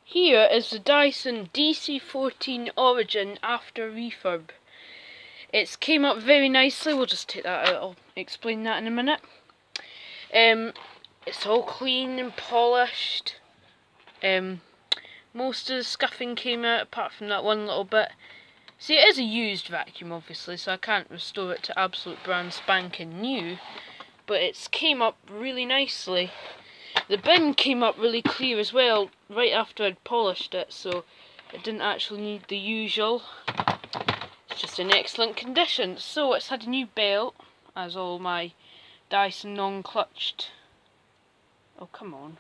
Here is the Dyson DC14 Origin After refurb. It's came up very nicely. We'll just take that out. I'll explain that in a minute. It's all clean and polished. Most of the scuffing came out apart from that one little bit. See, it is a used vacuum obviously, so I can't restore it to absolute brand spanking new, but it's came up really nicely. The bin came up really clear as well right after I'd polished it, so it didn't actually need the usual. It's just in excellent condition. So it's had a new belt, as all my Dyson non-clutched... Oh, come on.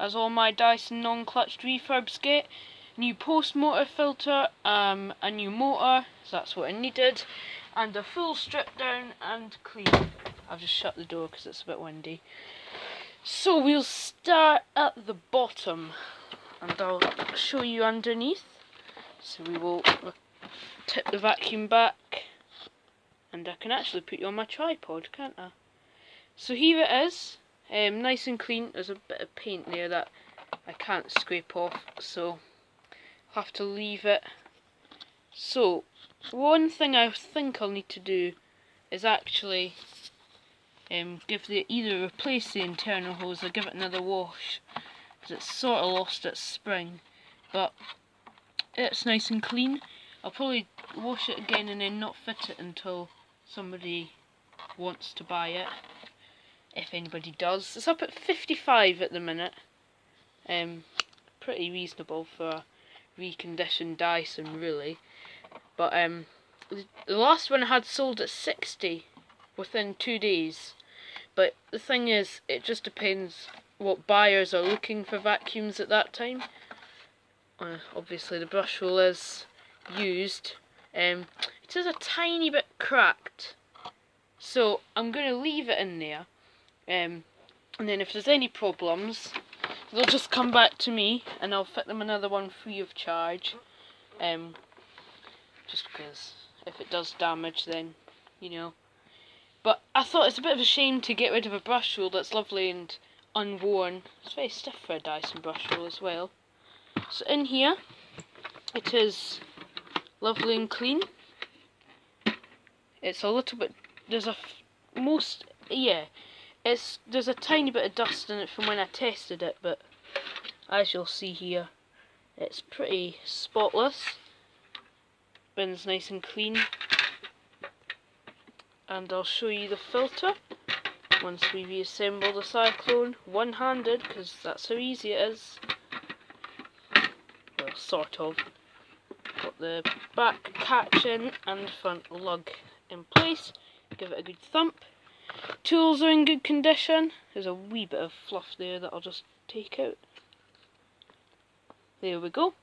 As all my Dyson non-clutched refurbs get. New post motor filter, a new motor, so that's what I needed, and a full strip down and clean. I've just shut the door because it's a bit windy. So we'll start at the bottom and I'll show you underneath. So we will tip the vacuum back, and I can actually put you on my tripod, can't I? So here it is, nice and clean. There's a bit of paint there that I can't scrape off, so I'll have to leave it. So one thing I think I'll need to do is actually either replace the internal hose or give it another wash, because it's sort of lost its spring, but it's nice and clean. I'll probably wash it again and then not fit it until somebody wants to buy it, if anybody does. It's up at 55 at the minute, pretty reasonable for a reconditioned Dyson really, but the last one I had sold at 60 within 2 days. But the thing is, it just depends what buyers are looking for vacuums at that time. Obviously the brush roll is used. It is a tiny bit cracked, so I'm going to leave it in there, and then if there's any problems they'll just come back to me and I'll fit them another one free of charge, just because if it does damage, then you know. But I thought it's a bit of a shame to get rid of a brush roll that's lovely and unworn. It's very stiff for a Dyson brush roll as well. So in here, it is lovely and clean. It's a little bit, there's a tiny bit of dust in it from when I tested it, but as you'll see here, it's pretty spotless. Bin's nice and clean. And I'll show you the filter once we reassemble the cyclone one-handed, because that's how easy it is. Well, sort of. Got the back catch in and the front lug in place. Give it a good thump. Tools are in good condition. There's a wee bit of fluff there that I'll just take out. There we go.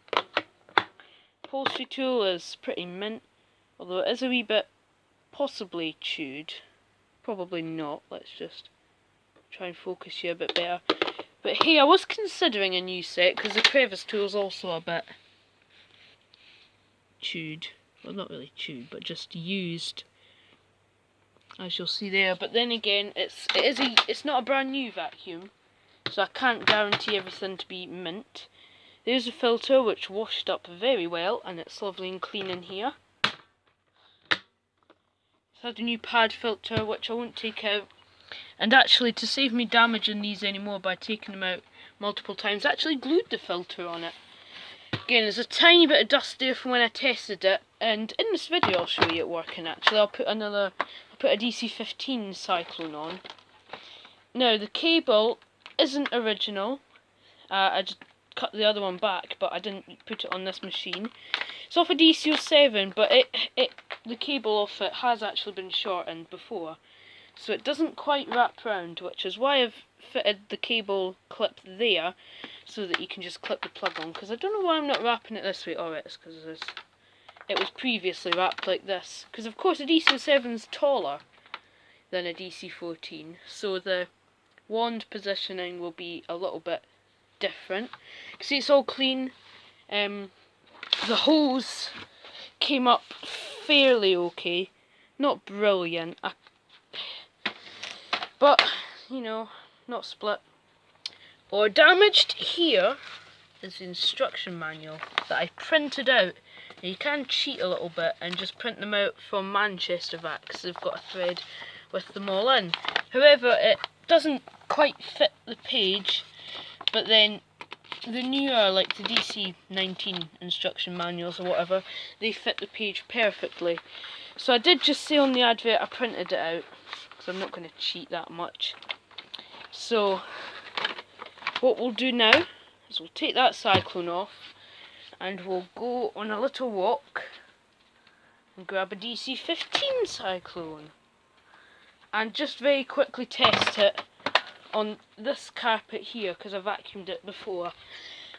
Upholstery tool is pretty mint, although it is a wee bit possibly chewed. Probably not. Let's just try and focus you a bit better. But hey, I was considering a new set because the crevice tool's also a bit chewed. Well, not really chewed, but just used, as you'll see there. But then again, it's not a brand new vacuum, so I can't guarantee everything to be mint. There's a filter which washed up very well, and it's lovely and clean in here. Had a new pad filter which I won't take out, and actually, to save me damaging these anymore by taking them out multiple times, I actually glued the filter on it. Again, there's a tiny bit of dust there from when I tested it, and in this video I'll show you it working. Actually, I'll put a DC15 Cyclone on. Now the cable isn't original. I just cut the other one back, but I didn't put it on this machine. It's off a DC07, but the cable off it has actually been shortened before, so it doesn't quite wrap round, which is why I've fitted the cable clip there, so that you can just clip the plug on, because I don't know why I'm not wrapping it this way. Oh, it's because it was previously wrapped like this, because of course a DC07 is taller than a DC14, so the wand positioning will be a little bit different. See, it's all clean. The hose came up fairly okay, not brilliant, but you know, not split or damaged. Here is the instruction manual that I printed out. Now you can cheat a little bit and just print them out from Manchester Vac, because they've got a thread with them all in. However, it doesn't quite fit the page, but then the newer, like the DC19 instruction manuals or whatever, they fit the page perfectly. So I did just say on the advert I printed it out, because I'm not going to cheat that much. So what we'll do now is we'll take that cyclone off and we'll go on a little walk and grab a DC15 cyclone and just very quickly test it on this carpet here, because I vacuumed it before.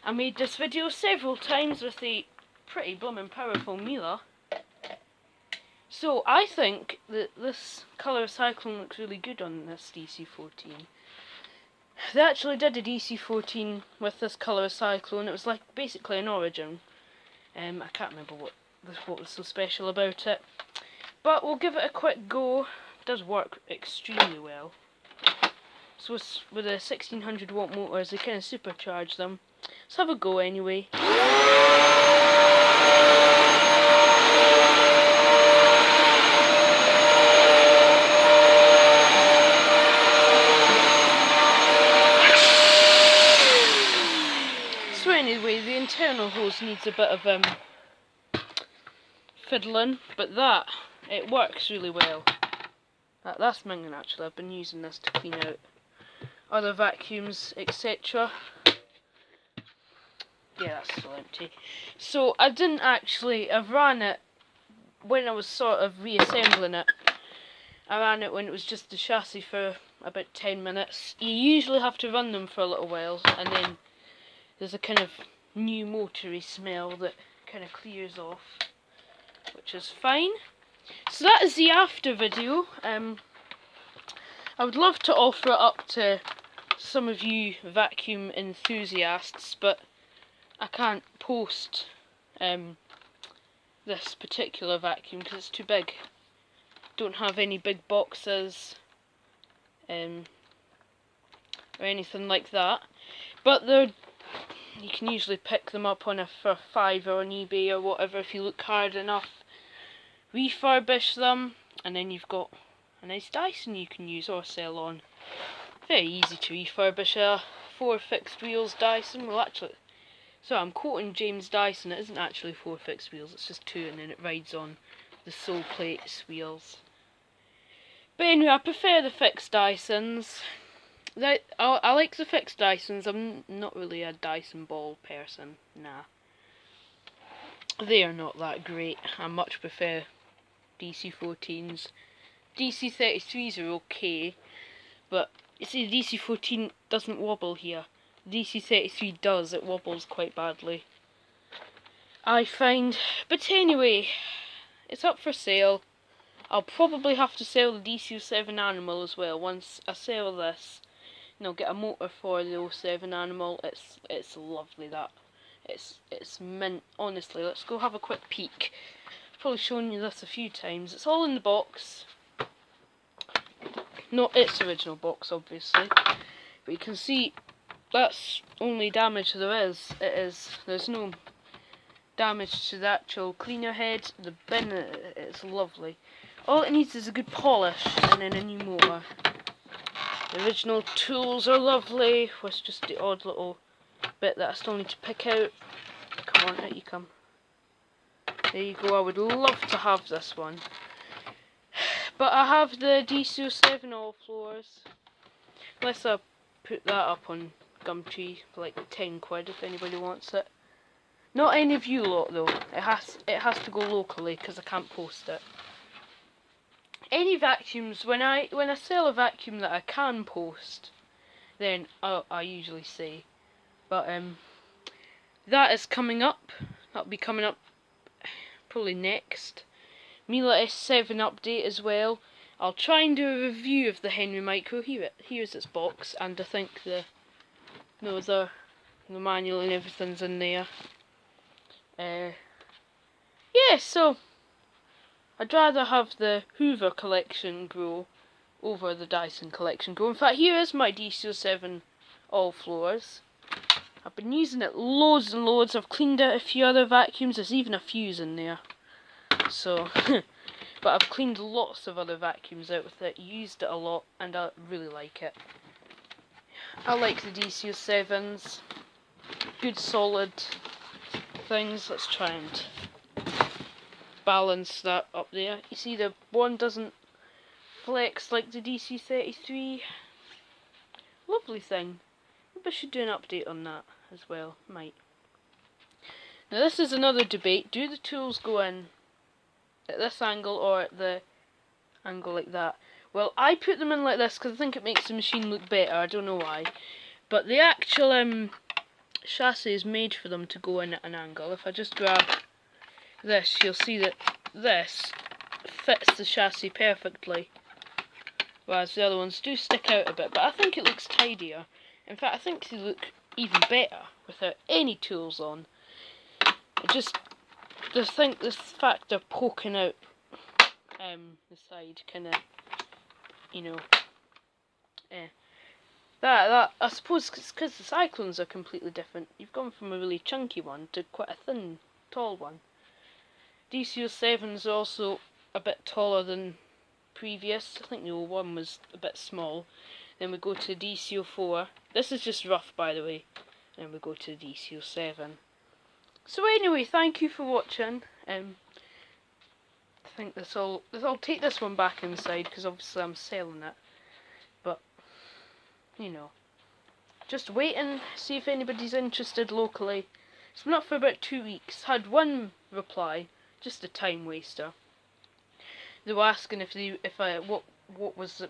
I made this video several times with a pretty blooming powerful Miele. So I think that this colour cyclone looks really good on this DC14. They actually did a DC14 with this colour cyclone. It was like basically an Origin. I can't remember what was so special about it. But we'll give it a quick go. It does work extremely well. So with the 1600 watt motors, they kind of supercharge them. Let's have a go anyway. So anyway, the internal hose needs a bit of fiddling, but it works really well. That's minging actually. I've been using this to clean out other vacuums, etc. Yeah, that's still empty. So I didn't actually, I've ran it when I was sort of reassembling it. I ran it when it was just the chassis for about 10 minutes. You usually have to run them for a little while, and then there's a kind of new motory smell that kind of clears off, which is fine. So that is the after video. I would love to offer it up to some of you vacuum enthusiasts, but I can't post this particular vacuum because it's too big. Don't have any big boxes or anything like that. But you can usually pick them up for $5 on eBay or whatever if you look hard enough. Refurbish them, and then you've got a nice Dyson you can use or sell on. Very easy to refurbish a 4 fixed wheels Dyson. Well, actually, so I'm quoting James Dyson. It isn't actually 4 fixed wheels, it's just 2, and then it rides on the sole plates wheels. But anyway, I prefer the fixed Dysons. I like the fixed Dysons. I'm not really a Dyson ball person, nah. They are not that great. I much prefer DC14s. DC33s are okay, but you see the DC14 doesn't wobble here. DC33 does, it wobbles quite badly, I find. But anyway, it's up for sale. I'll probably have to sell the DC07 Animal as well. Once I sell this, get a motor for the 07 Animal. It's lovely, that. It's mint, honestly. Let's go have a quick peek. I've probably shown you this a few times. It's all in the box. Not its original box, obviously. But you can see that's only damage there is. There's no damage to the actual cleaner head. The bin, it's lovely. All it needs is a good polish and then a new motor. The original tools are lovely, with just the odd little bit that I still need to pick out. Come on, out you come. There you go. I would love to have this one. But I have the DC07 all floors. Unless I put that up on Gumtree for like 10 quid if anybody wants it. Not any of you lot though. It has to go locally because I can't post it. Any vacuums, when I sell a vacuum that I can post, then I usually say. But that is coming up. That'll be coming up probably next. Miele S7 update as well. I'll try and do a review of the Henry Micro. Here's its box, and I think the manual and everything's in there. Yeah, so I'd rather have the Hoover collection grow over the Dyson collection grow. In fact, here is my DC07 all floors. I've been using it loads and loads. I've cleaned out a few other vacuums. There's even a fuse in there. So, but I've cleaned lots of other vacuums out with it, used it a lot, and I really like it. I like the DC07s. Good solid things. Let's try and balance that up there. You see the one doesn't flex like the DC33. Lovely thing. Maybe I should do an update on that as well. Might. Now this is another debate. Do the tools go in at this angle or at the angle like that? Well, I put them in like this because I think it makes the machine look better. I don't know why. But the actual chassis is made for them to go in at an angle. If I just grab this, you'll see that this fits the chassis perfectly. Whereas the other ones do stick out a bit. But I think it looks tidier. In fact, I think they look even better without any tools on. It just, the fact they're poking out the side, kind of, you know, that I suppose it's because the Cyclones are completely different. You've gone from a really chunky one to quite a thin, tall one. DC07s are also a bit taller than previous. I think the old one was a bit small. Then we go to DC04. This is just rough, by the way. Then we go to DC07. So anyway, thank you for watching. I think I'll take this one back inside because obviously I'm selling it. But you know, just wait and see if anybody's interested locally. It's been up for about 2 weeks. Had one reply, just a time waster. They were asking what was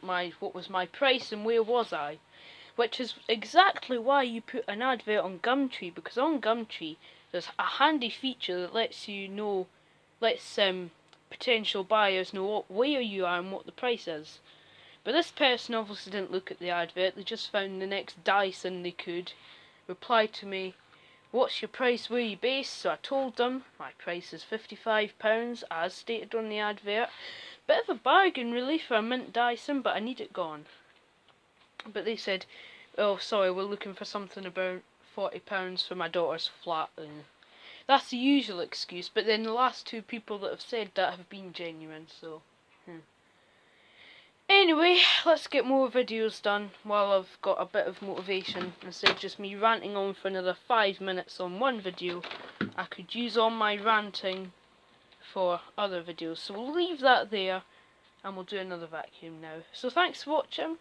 my price and where was I, which is exactly why you put an advert on Gumtree, because on Gumtree there's a handy feature that lets potential buyers know where you are and what the price is. But this person obviously didn't look at the advert. They just found the next Dyson they could, replied to me, "What's your price, where are you based?" So I told them my price is £55 as stated on the advert. Bit of a bargain really for a mint Dyson, but I need it gone. But they said, "Oh sorry, we're looking for something about £40 for my daughter's flat." And that's the usual excuse, but then the last two people that have said that have been genuine, so Anyway, let's get more videos done while I've got a bit of motivation. Instead of just me ranting on for another 5 minutes on one video, I could use all my ranting for other videos. So we'll leave that there and we'll do another vacuum now. So thanks for watching.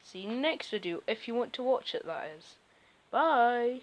See you in the next video, if you want to watch it, that is. Bye!